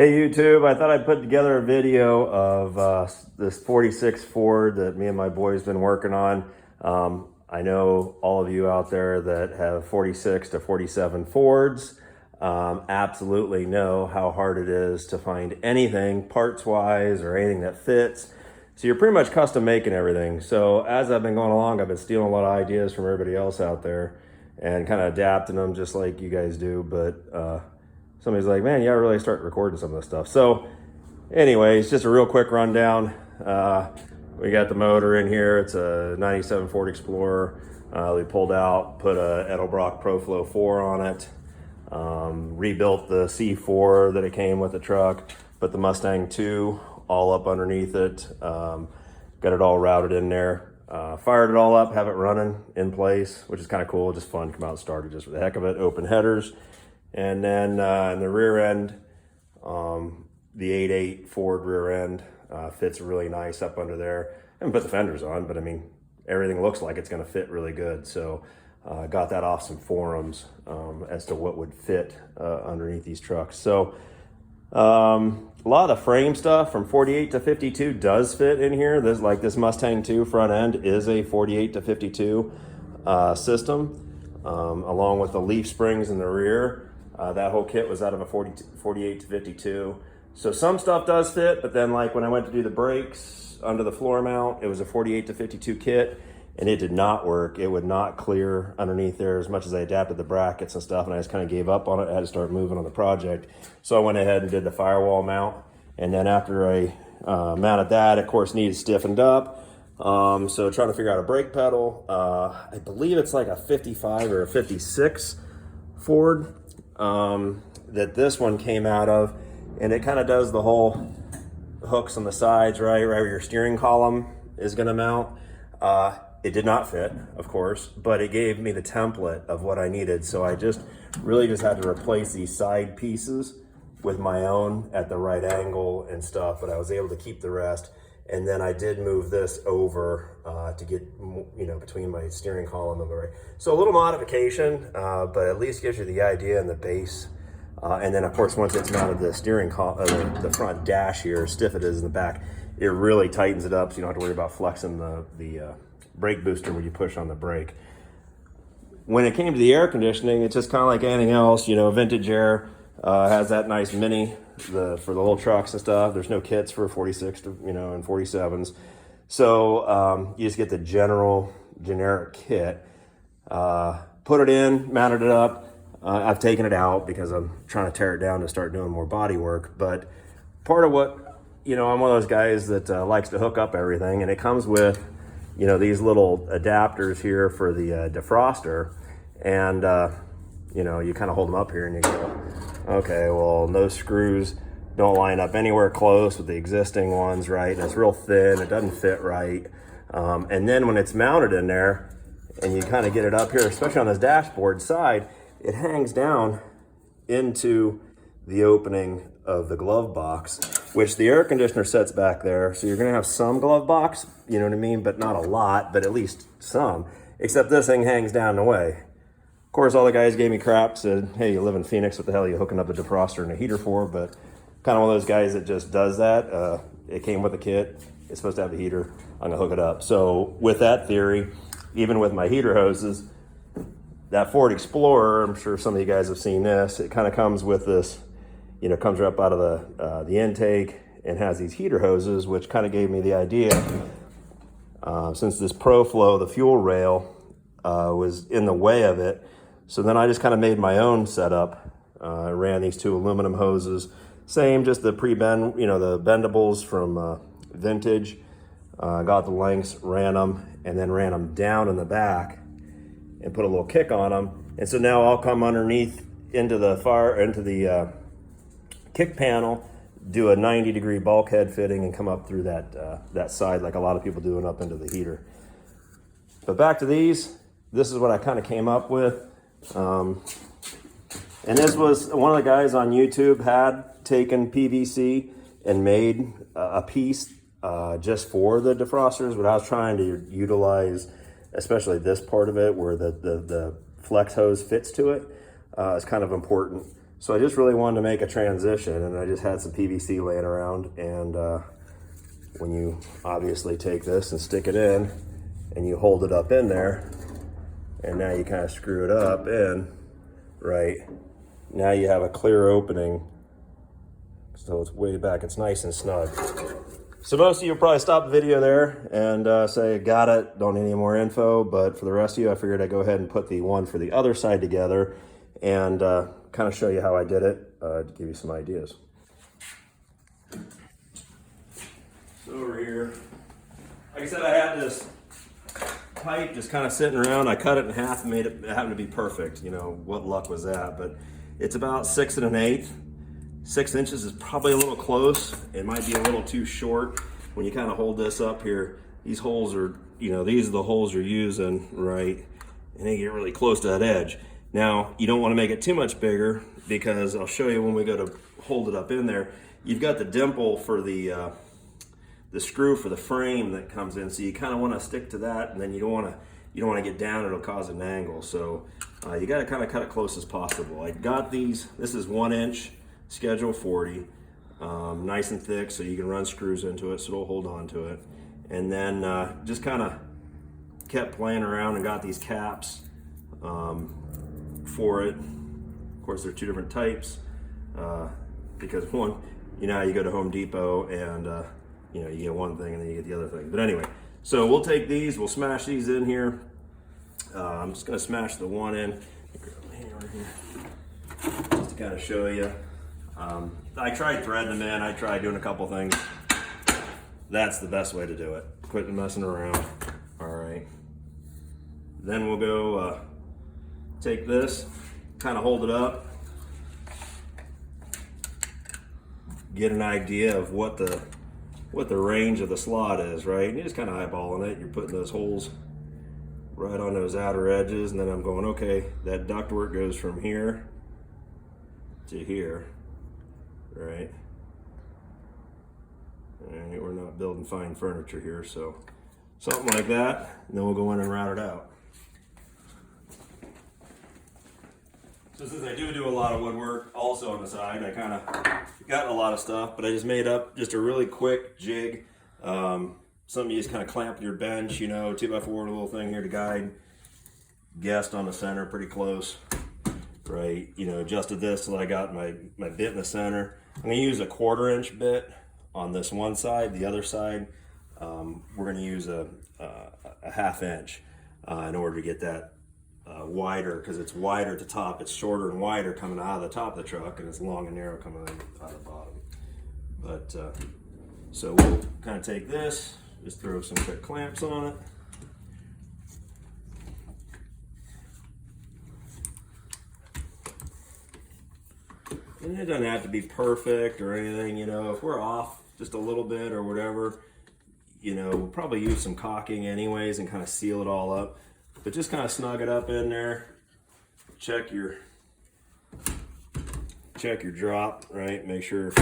Hey YouTube, I thought I'd put together a video of this 46 Ford that me and my boys been working on. I know all of you out there that have 46 to 47 Fords absolutely know how hard it is to find anything parts-wise or anything that fits. So you're pretty much custom making everything. So as I've been going along, I've been stealing a lot of ideas from everybody else out there and kind of adapting them just like you guys do, but somebody's like, man, you gotta really start recording some of this stuff. So anyways, just a real quick rundown. We got the motor in here. It's a 97 Ford Explorer. We pulled out, put a Edelbrock ProFlow 4 on it, rebuilt the C4 that it came with the truck, put the Mustang 2 all up underneath it, got it all routed in there, fired it all up, have it running in place, which is kind of cool, just fun to come out and start it just for the heck of it, open headers. And then in the rear end, the 8.8 Ford rear end fits really nice up under there. I haven't put the fenders on, but I mean, everything looks like it's gonna fit really good. So got that off some forums as to what would fit underneath these trucks. So a lot of the frame stuff from 48 to 52 does fit in here. There's like this Mustang 2 front end is a 48 to 52 system, along with the leaf springs in the rear. That whole kit was out of a 48 to 52. So some stuff does fit, but then like when I went to do the brakes under the floor mount, it was a 48 to 52 kit and it did not work. It would not clear underneath there as much as I adapted the brackets and stuff, and I just kind of gave up on it. I had to start moving on the project. So I went ahead and did the firewall mount. And then after I mounted that, of course, needed stiffened up. So trying to figure out a brake pedal. I believe it's like a 55 or a 56 Ford. That this one came out of, and it kind of does the whole hooks on the sides, right where your steering column is going to mount. It did not fit, of course, but it gave me the template of what I needed. So I really just had to replace these side pieces with my own at the right angle and stuff, but I was able to keep the rest. And then I did move this over to get, between my steering column and the right. So a little modification, but at least gives you the idea and the base. And then of course, once it's mounted the steering column, the front dash here, stiff it is in the back, it really tightens it up so you don't have to worry about flexing the brake booster when you push on the brake. When it came to the air conditioning, it's just kind of like anything else, Vintage Air has that nice mini for the little trucks and stuff. There's no kits for 46 and 47s. So you just get the generic kit, put it in, mounted it up. I've taken it out because I'm trying to tear it down to start doing more body work. But part of what, I'm one of those guys that likes to hook up everything, and it comes with, these little adapters here for the defroster. And, you kind of hold them up here and you go, okay, well, those screws don't line up anywhere close with the existing ones, right? And it's real thin, it doesn't fit right. And then when it's mounted in there and you kind of get it up here, especially on this dashboard side, it hangs down into the opening of the glove box, which the air conditioner sets back there. So you're gonna have some glove box, you know what I mean? But not a lot, but at least some, except this thing hangs down the way. Of course, all the guys gave me crap, said, hey, you live in Phoenix, what the hell are you hooking up a defroster and a heater for? But kind of one of those guys that just does that. It came with a kit, it's supposed to have a heater, I'm gonna hook it up. So with that theory, even with my heater hoses, that Ford Explorer, I'm sure some of you guys have seen this, it kind of comes with this, comes up out of the intake and has these heater hoses, which kind of gave me the idea, since this ProFlow, the fuel rail, was in the way of it. So then I just kind of made my own setup. I ran these two aluminum hoses, same, just the pre-bend, the bendables from Vintage. Got the lengths, ran them, and then ran them down in the back and put a little kick on them. And so now I'll come underneath into the kick panel, do a 90-degree bulkhead fitting, and come up through that side like a lot of people do, and up into the heater. But back to these, this is what I kind of came up with. And this was one of the guys on YouTube had taken PVC and made a piece just for the defrosters, but I was trying to utilize, especially this part of it where the flex hose fits to it, is kind of important. So I just really wanted to make a transition, and I just had some PVC laying around, and when you obviously take this and stick it in and you hold it up in there, and now you kind of screw it up in, right? Now you have a clear opening, so it's way back, it's nice and snug. So most of you will probably stop the video there and say, got it, don't need any more info, but for the rest of you, I figured I'd go ahead and put the one for the other side together and kind of show you how I did it to give you some ideas. So over here, like I said, I had this pipe just kind of sitting around. I cut it in half and made it happen to be perfect. You know, what luck was that? But it's about 6 1/8. 6 inches is probably a little close. It might be a little too short. When you kind of hold this up here, these holes are, you know, these are the holes you're using, right? And they get really close to that edge. Now, you don't want to make it too much bigger, because I'll show you when we go to hold it up in there. You've got the dimple for the screw for the frame that comes in, so you kind of want to stick to that, and then you don't want to get down, it'll cause an angle. So you got to kind of cut it close as possible. I got these, this is 1 inch schedule 40, nice and thick, so you can run screws into it, so it'll hold on to it. And then just kind of kept playing around and got these caps for it. Of course, they're 2 different types, because one, you know how you go to Home Depot and you know, you get one thing and then you get the other thing. But anyway, so we'll take these, we'll smash these in here. I'm just gonna smash the one in. Grab my hammer here, just to kind of show you. I tried threading them in, I tried doing a couple things. That's the best way to do it. Quit messing around. All right. Then we'll go take this, kind of hold it up, get an idea of what the range of the slot is, right? And you're just kind of eyeballing it. You're putting those holes right on those outer edges, and then I'm going, okay, that ductwork goes from here to here, right? And we're not building fine furniture here, so something like that, and then we'll go in and route it out. So since I do a lot of woodwork also on the side, I kind of got a lot of stuff, but I just made up just a really quick jig. Something you just kind of clamp to your bench, you know, 2x4, a little thing here to guide. Guessed on the center, pretty close, right? You know, adjusted this till I got my bit in the center. I'm gonna use a 1/4 inch bit on this one side. The other side, we're gonna use a 1/2 inch in order to get that wider, because it's wider at the top, it's shorter and wider coming out of the top of the truck, and it's long and narrow coming out of the bottom. But so we'll kind of take this, just throw some quick clamps on it. And it doesn't have to be perfect or anything, you know. If we're off just a little bit or whatever, you know, we'll probably use some caulking anyways and kind of seal it all up. But just kind of snug it up in there. Check your drop, right? Make sure,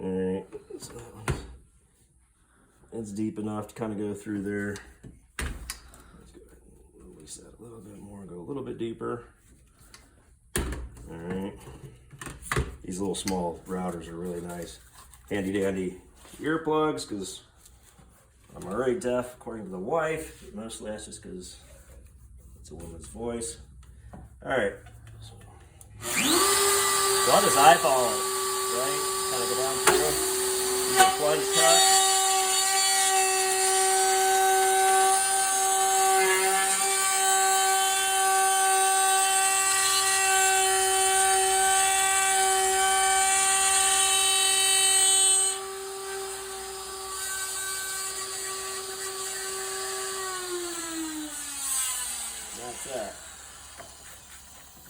all right, so that one's, it's deep enough to kind of go through there. Let's go ahead and release that a little bit more, go a little bit deeper. All right. These little small routers are really nice. Handy dandy earplugs, because I'm already deaf according to the wife, but mostly that's just because it's a woman's voice. All right. So I'll just eyeball it, right? Kind of go down through it. Do a plunge cut. That's that.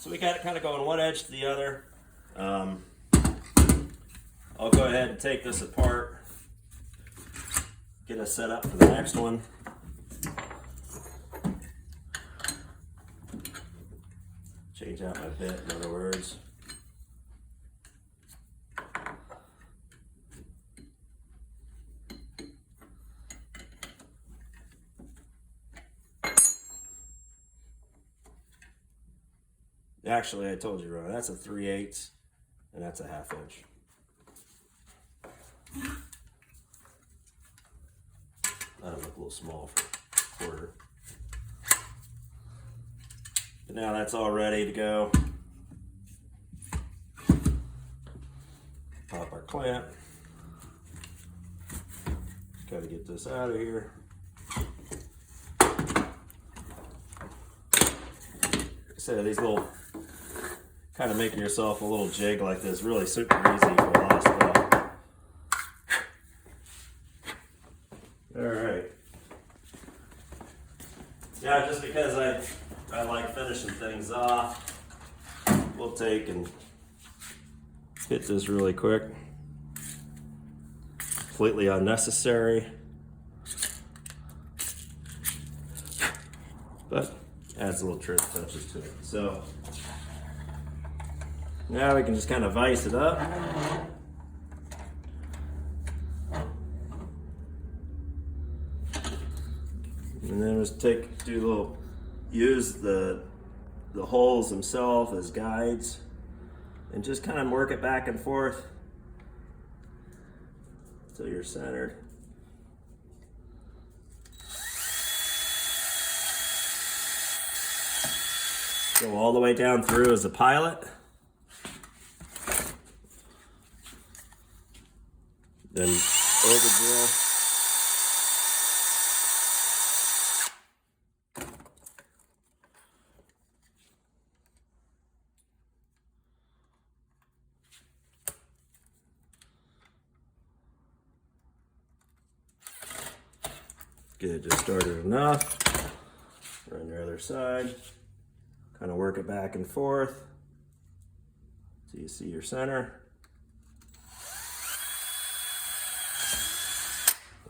So we got it kind of going one edge to the other. I'll go ahead and take this apart, get us set up for the next one. Change out my bit, in other words. Actually, I told you wrong. That's a 3/8. and that's a 1/2 inch. That'll look a little small for 1/4. But now that's all ready to go. Pop our clamp. Got to get this out of here. So these little, kind of making yourself a little jig like this, really super easy for a lot of stuff. All right. Now, just because I like finishing things off, we'll take and hit this really quick. Completely unnecessary, but adds a little trim touches to it. So now we can just kind of vise it up. And then just use the holes themselves as guides and just kind of work it back and forth until you're centered. Go all the way down through as a pilot. Then over drill. Good, just started enough. Run your other side. Kind of work it back and forth so you see your center.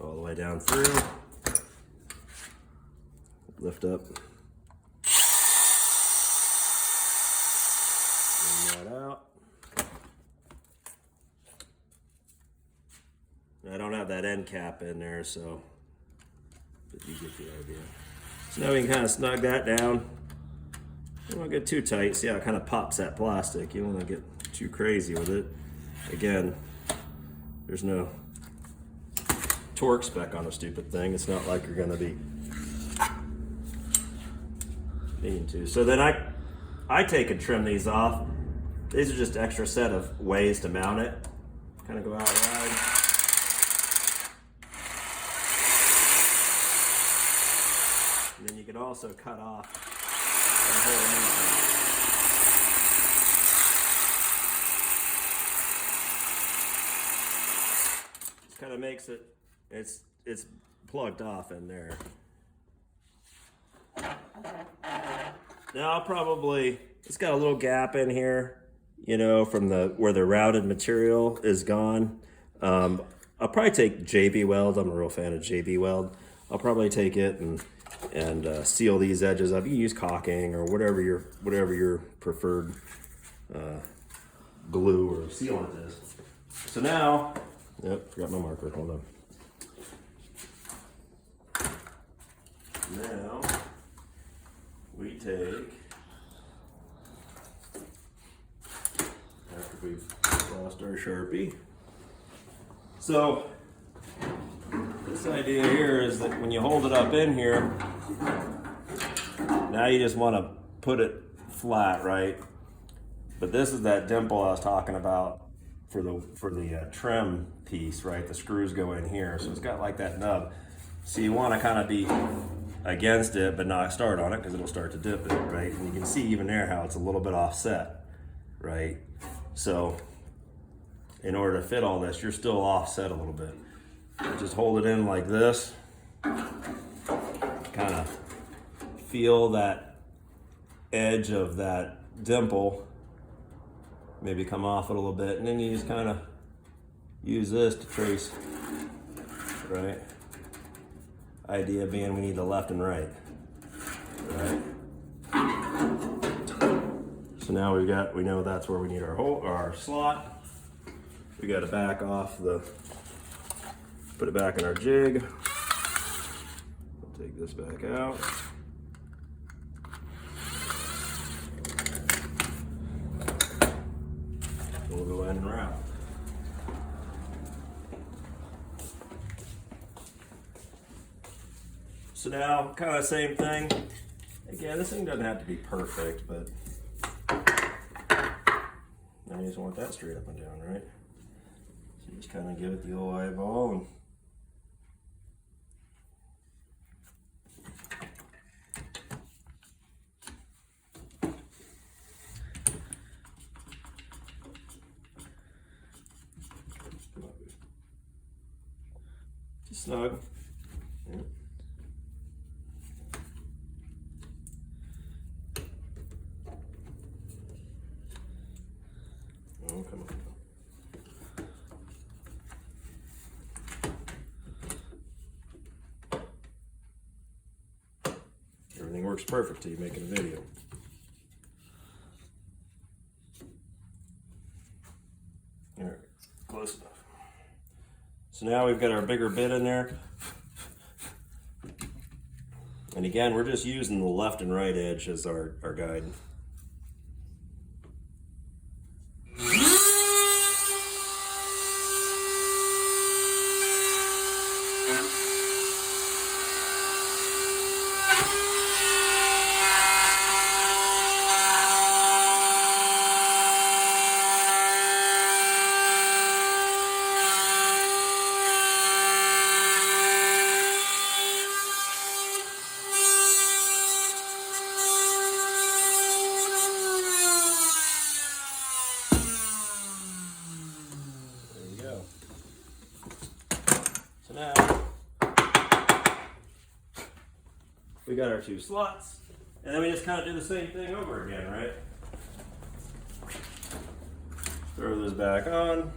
All the way down through. Lift up. Bring that out. I don't have that end cap in there, so but you get the idea. So now we can kind of snug that down. You don't want to get too tight. See how it kind of pops that plastic. You don't want to get too crazy with it. Again, there's no torque spec on a stupid thing. It's not like you're going to be needing to. So then I take and trim these off. These are just extra set of ways to mount it. Kind of go out wide. And then you can also cut off the whole end. Just kind of makes it, it's plugged off in there. Now it's got a little gap in here, you know, from where the routed material is gone. I'll probably take JB Weld. I'm a real fan of JB Weld. I'll probably take it and seal these edges up. You can use caulking or whatever your preferred glue or sealant is. So now, forgot my marker. Hold on. Now we take, after we've lost our Sharpie. So this idea here is that when you hold it up in here, now you just want to put it flat, right? But this is that dimple I was talking about for the trim piece, right? The screws go in here, so it's got like that nub. So you want to kind of be against it, but not start on it because it'll start to dip it, right? And you can see even there how it's a little bit offset, right? So in order to fit all this, you're still offset a little bit. Just hold it in like this. Kind of feel that edge of that dimple maybe come off it a little bit, and then you just kind of use this to trace, right? Idea being we need the left and right, right? So now we know that's where we need our hole, or our slot. We got to back off put it back in our jig. I'll take this back out. We'll go in and wrap. So now, kind of the same thing. Again, this thing doesn't have to be perfect, but now you just want that straight up and down, right? So you just kind of give it the old eyeball and snug. Yep. Oh, come on. Everything works perfect till you make a video. All right, close enough. So now we've got our bigger bit in there. And again, we're just using the left and right edge as our guide. So now we got our two slots, and then we just kind of do the same thing over again, right? Throw this back on.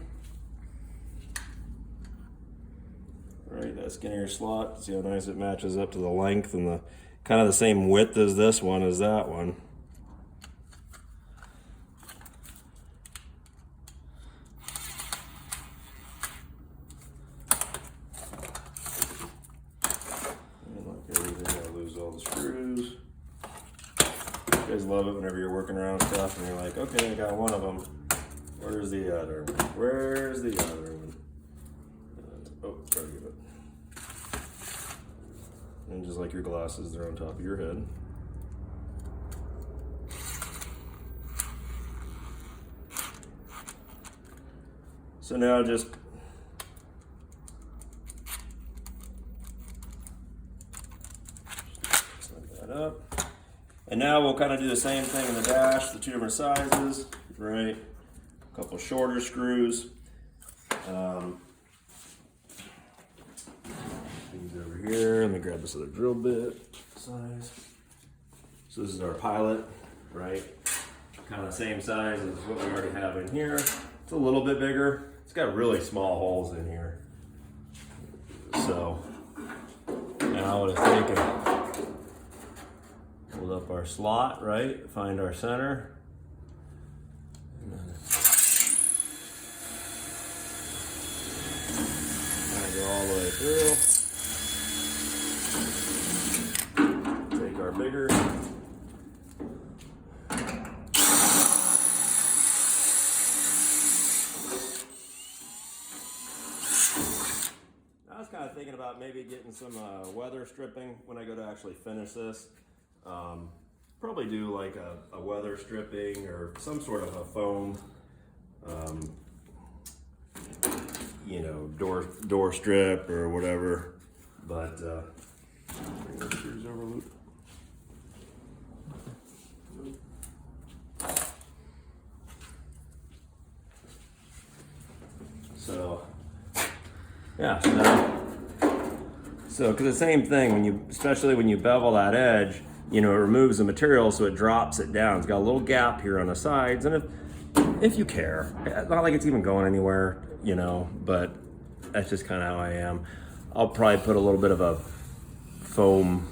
Right, that skinnier slot. See how nice it matches up to the length and the kind of the same width as this one as that one. Screws. You guys love it whenever you're working around stuff and you're like, okay, I got one of them. Where's the other one? Where's the other one? Oh, sorry, give it. And just like your glasses, they're on top of your head. So now just up. And now we'll kind of do the same thing in the dash, the two different sizes, right? A couple shorter screws. These over here. Let me grab this other drill bit size. So this is our pilot, right? Kind of the same size as what we already have in here. It's a little bit bigger. It's got really small holes in here. So now what I'm thinking, hold up our slot, right? Find our center. And then kind of go all the way through. Take our bigger. I was kind of thinking about maybe getting some weather stripping when I go to actually finish this. Probably do like a weather stripping or some sort of a foam, you know, door strip or whatever. But bring the screws over, Luke. So yeah, so because the same thing when you, especially when you bevel that edge, you know, it removes the material, so it drops it down. It's got a little gap here on the sides, and if you care, it's not like it's even going anywhere, you know, but that's just kind of how I am. I'll probably put a little bit of a foam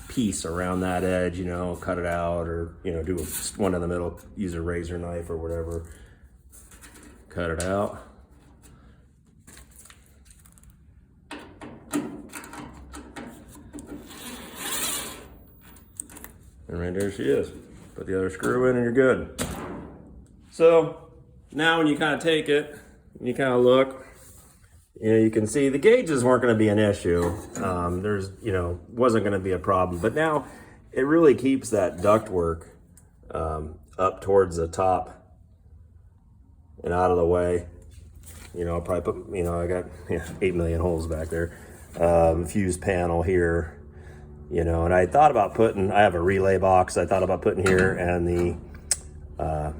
piece around that edge, you know, cut it out, or, you know, do one in the middle, use a razor knife or whatever, cut it out. And right there she is. Put the other screw in and you're good. So now when you kind of take it, you kind of look, you can see the gauges weren't going to be an issue. There's, wasn't going to be a problem. But now it really keeps that ductwork up towards the top and out of the way. I'll probably put, I got 8 million holes back there. Fuse panel here, and I thought about putting, I have a relay box I thought about putting here, and the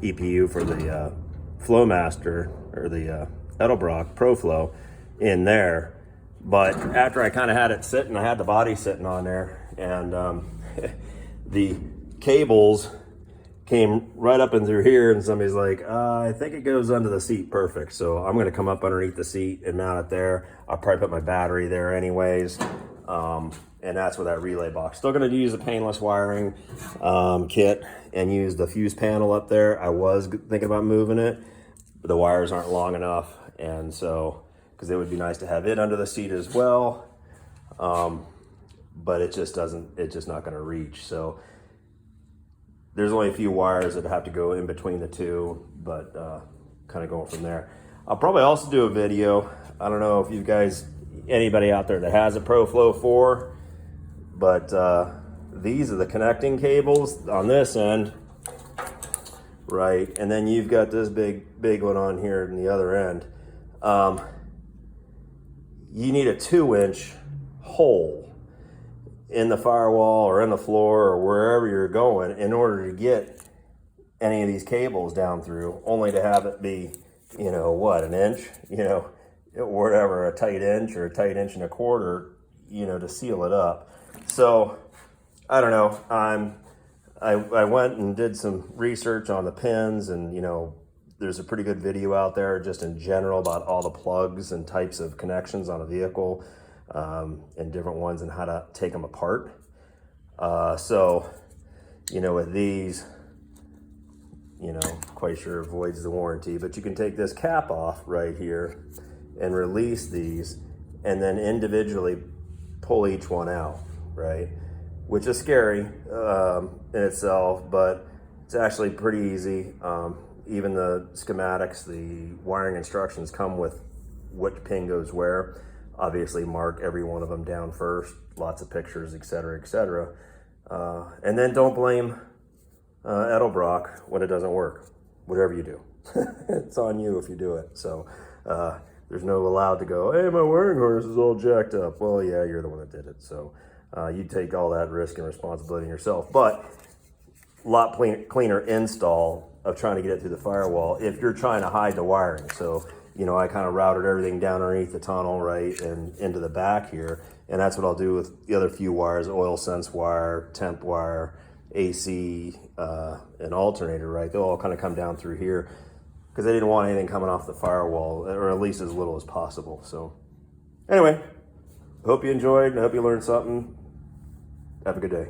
EPU for the Flowmaster, or the Edelbrock ProFlow in there. But after I kind of had it sitting, I had the body sitting on there, and the cables came right up and through here, and somebody's like, I think it goes under the seat perfect. So I'm gonna come up underneath the seat and mount it there. I'll probably put my battery there anyways. And that's where that relay box. Still gonna use the painless wiring kit and use the fuse panel up there. I was thinking about moving it, but the wires aren't long enough. And so, because it would be nice to have it under the seat as well. But it's just not gonna reach. So there's only a few wires that have to go in between the two, but kind of going from there. I'll probably also do a video. I don't know if you guys, anybody out there that has a ProFlow 4, but these are the connecting cables on this end, right? And then you've got this big one on here in the other end. You need a 2-inch hole in the firewall or in the floor or wherever you're going in order to get any of these cables down through, only to have it be, what, an inch, whatever, a tight inch or a tight inch and a quarter, to seal it up. So I don't know. I went and did some research on the pins, and there's a pretty good video out there just in general about all the plugs and types of connections on a vehicle, and different ones and how to take them apart. So, with these, quite sure avoids the warranty, but you can take this cap off right here and release these and then individually pull each one out, right? Which is scary in itself, but it's actually pretty easy. Even the schematics, the wiring instructions come with what pin goes where. Obviously mark every one of them down first, lots of pictures, et cetera, et cetera. And then don't blame Edelbrock when it doesn't work, whatever you do. It's on you if you do it. So there's no allowed to go, hey, my wiring harness is all jacked up. Well, yeah, you're the one that did it. So you take all that risk and responsibility yourself. But a lot cleaner install of trying to get it through the firewall if you're trying to hide the wiring. So I kind of routed everything down underneath the tunnel, right, and into the back here. And that's what I'll do with the other few wires: oil sense wire, temp wire, AC, and alternator, right? They'll all kind of come down through here because I didn't want anything coming off the firewall, or at least as little as possible. So anyway, hope you enjoyed. I hope you learned something. Have a good day.